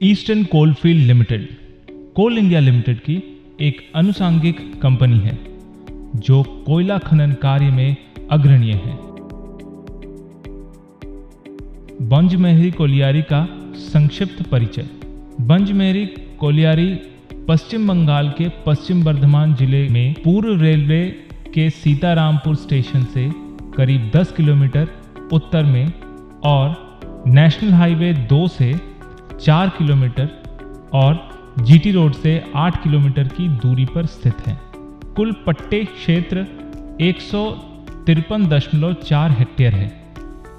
Eastern coalfield limited कोल India limited की एक अनुषंगिक company है जो कोयला खनन कार्य में अग्रणीय है। बंजमेहरी कोलियारी का संक्षिप्त परिचय। बंजमेहरी कोलियारी पश्चिम बंगाल के पश्चिम बर्धमान जिले में पूर्व रेलवे के सीतारामपुर स्टेशन से करीब 10 किलोमीटर उत्तर में और नेशनल हाईवे 2 से 4 किलोमीटर और जीटी रोड से 8 किलोमीटर की दूरी पर स्थित है। कुल पट्टे क्षेत्र 153.4 हेक्टेयर है।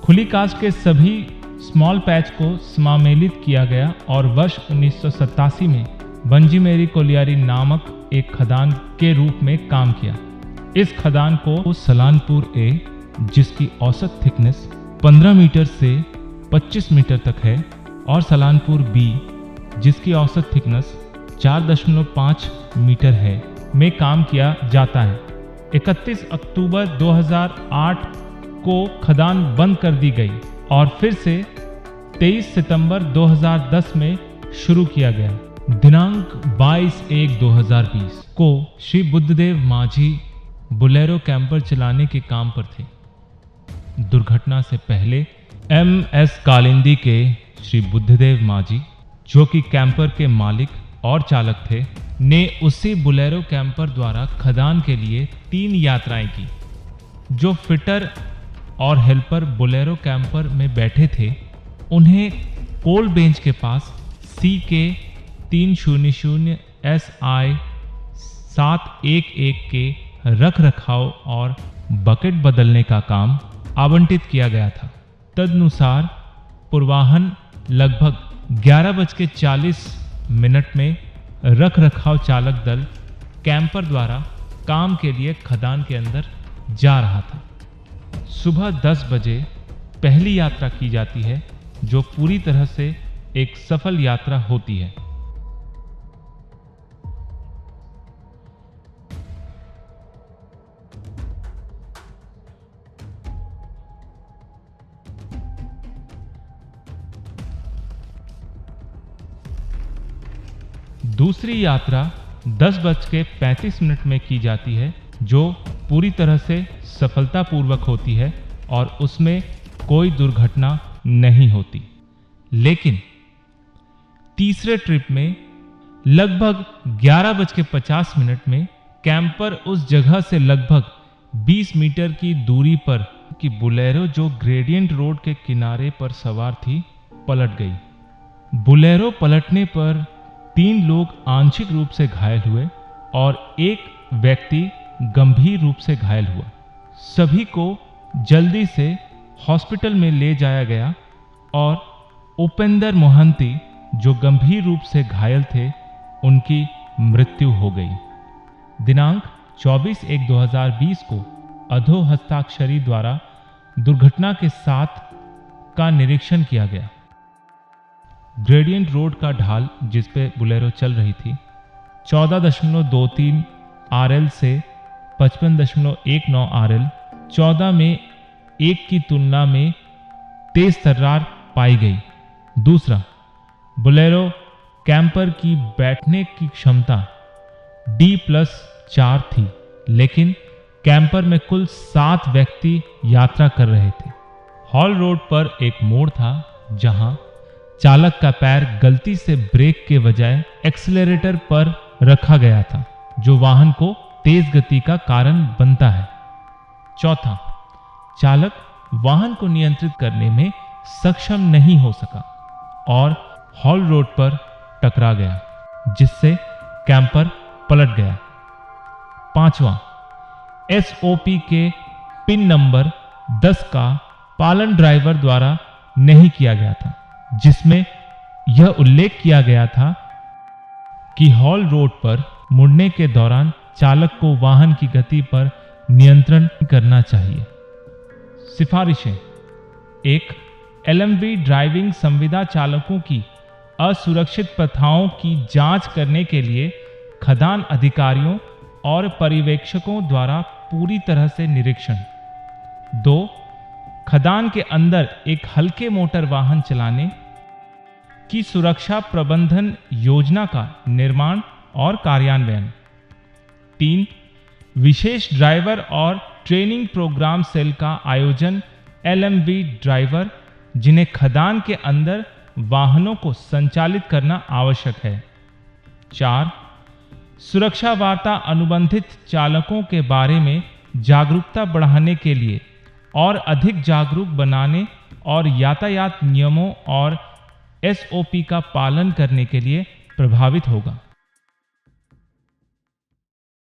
खुली कास्ट के सभी स्मॉल पैच को समामेलित किया गया और वर्ष 1987 में बंजमेहरी कोलियारी नामक एक खदान के रूप में काम किया। इस खदान को सलानपुर ए, जिसकी औसत थिकनेस 15 मीटर से 25 मीटर तक है, और सलानपुर बी, जिसकी औसत थिकनेस 4.5 मीटर है, में काम किया जाता है। 31 अक्टूबर 2008 को खदान बंद कर दी गई और फिर से 23 सितंबर 2010 में शुरू किया गया। दिनांक 22/1/2020 को श्री बुद्धदेव माझी बोलेरो कैंपर चलाने के काम पर थे। दुर्घटना से पहले MS कालिंदी के श्री बुद्धदेव माझी, जो कि कैंपर के मालिक और चालक थे, ने उसी बोलेरो कैंपर द्वारा खदान के लिए 3 यात्राएं की। जो फिटर और हेल्पर बोलेरो कैंपर में बैठे थे, उन्हें कोल बेंच के पास CK 300 SI 711 के रख रखाव और बकेट बदलने का काम आवंटित किया गया था। तदनुसार पूर्वाह्न लगभग 11:40 में रख रखाव चालक दल कैंपर द्वारा काम के लिए खदान के अंदर जा रहा था। सुबह 10 बजे पहली यात्रा की जाती है, जो पूरी तरह से एक सफल यात्रा होती है। दूसरी यात्रा 10:35 में की जाती है, जो पूरी तरह से सफलतापूर्वक होती है और उसमें कोई दुर्घटना नहीं होती। लेकिन तीसरे ट्रिप में लगभग 11:50 में कैंपर उस जगह से लगभग 20 मीटर की दूरी पर की बोलेरो, जो ग्रेडियंट रोड के किनारे पर सवार थी, पलट गई। बोलेरो पलटने पर 3 लोग आंशिक रूप से घायल हुए और एक व्यक्ति गंभीर रूप से घायल हुआ। सभी को जल्दी से हॉस्पिटल में ले जाया गया और उपेंद्र मोहंती, जो गंभीर रूप से घायल थे, उनकी मृत्यु हो गई। दिनांक 24/1/2020 को अधो हस्ताक्षरी द्वारा दुर्घटना के साथ का निरीक्षण किया गया। ग्रेडियंट रोड का ढाल जिस पे बोलेरो चल रही थी 14.23 RL से 55.19 RL 14 में 1 की तुलना में तेज तर्रार पाई गई। दूसरा, बोलेरो कैंपर की बैठने की क्षमता D+4 थी, लेकिन कैंपर में कुल 7 व्यक्ति यात्रा कर रहे थे। हॉल रोड पर एक मोड़ था जहां चालक का पैर गलती से ब्रेक के बजाय एक्सीलरेटर पर रखा गया था, जो वाहन को तेज गति का कारण बनता है। चौथा, चालक वाहन को नियंत्रित करने में सक्षम नहीं हो सका और हॉल रोड पर टकरा गया, जिससे कैंपर पलट गया। पांचवा, SOP के पिन नंबर 10 का पालन ड्राइवर द्वारा नहीं किया गया था, जिसमें यह उल्लेख किया गया था कि हॉल रोड पर मुड़ने के दौरान चालक को वाहन की गति पर नियंत्रण करना चाहिए। सिफारिशें: 1. LMV ड्राइविंग संविदा चालकों की असुरक्षित प्रथाओं की जांच करने के लिए खदान अधिकारियों और पर्यवेक्षकों द्वारा पूरी तरह से निरीक्षण। 2. खदान के अंदर एक हल्के मोटर वाहन चलाने की सुरक्षा प्रबंधन योजना का निर्माण और कार्यान्वयन। 3. विशेष ड्राइवर और ट्रेनिंग प्रोग्राम सेल का आयोजन LMV ड्राइवर, जिन्हें खदान के अंदर वाहनों को संचालित करना आवश्यक है। 4. सुरक्षा वार्ता अनुबंधित चालकों के बारे में जागरूकता बढ़ाने के लिए और अधिक जागरूक बनाने और यातायात नियमों और SOP का पालन करने के लिए प्रभावित होगा।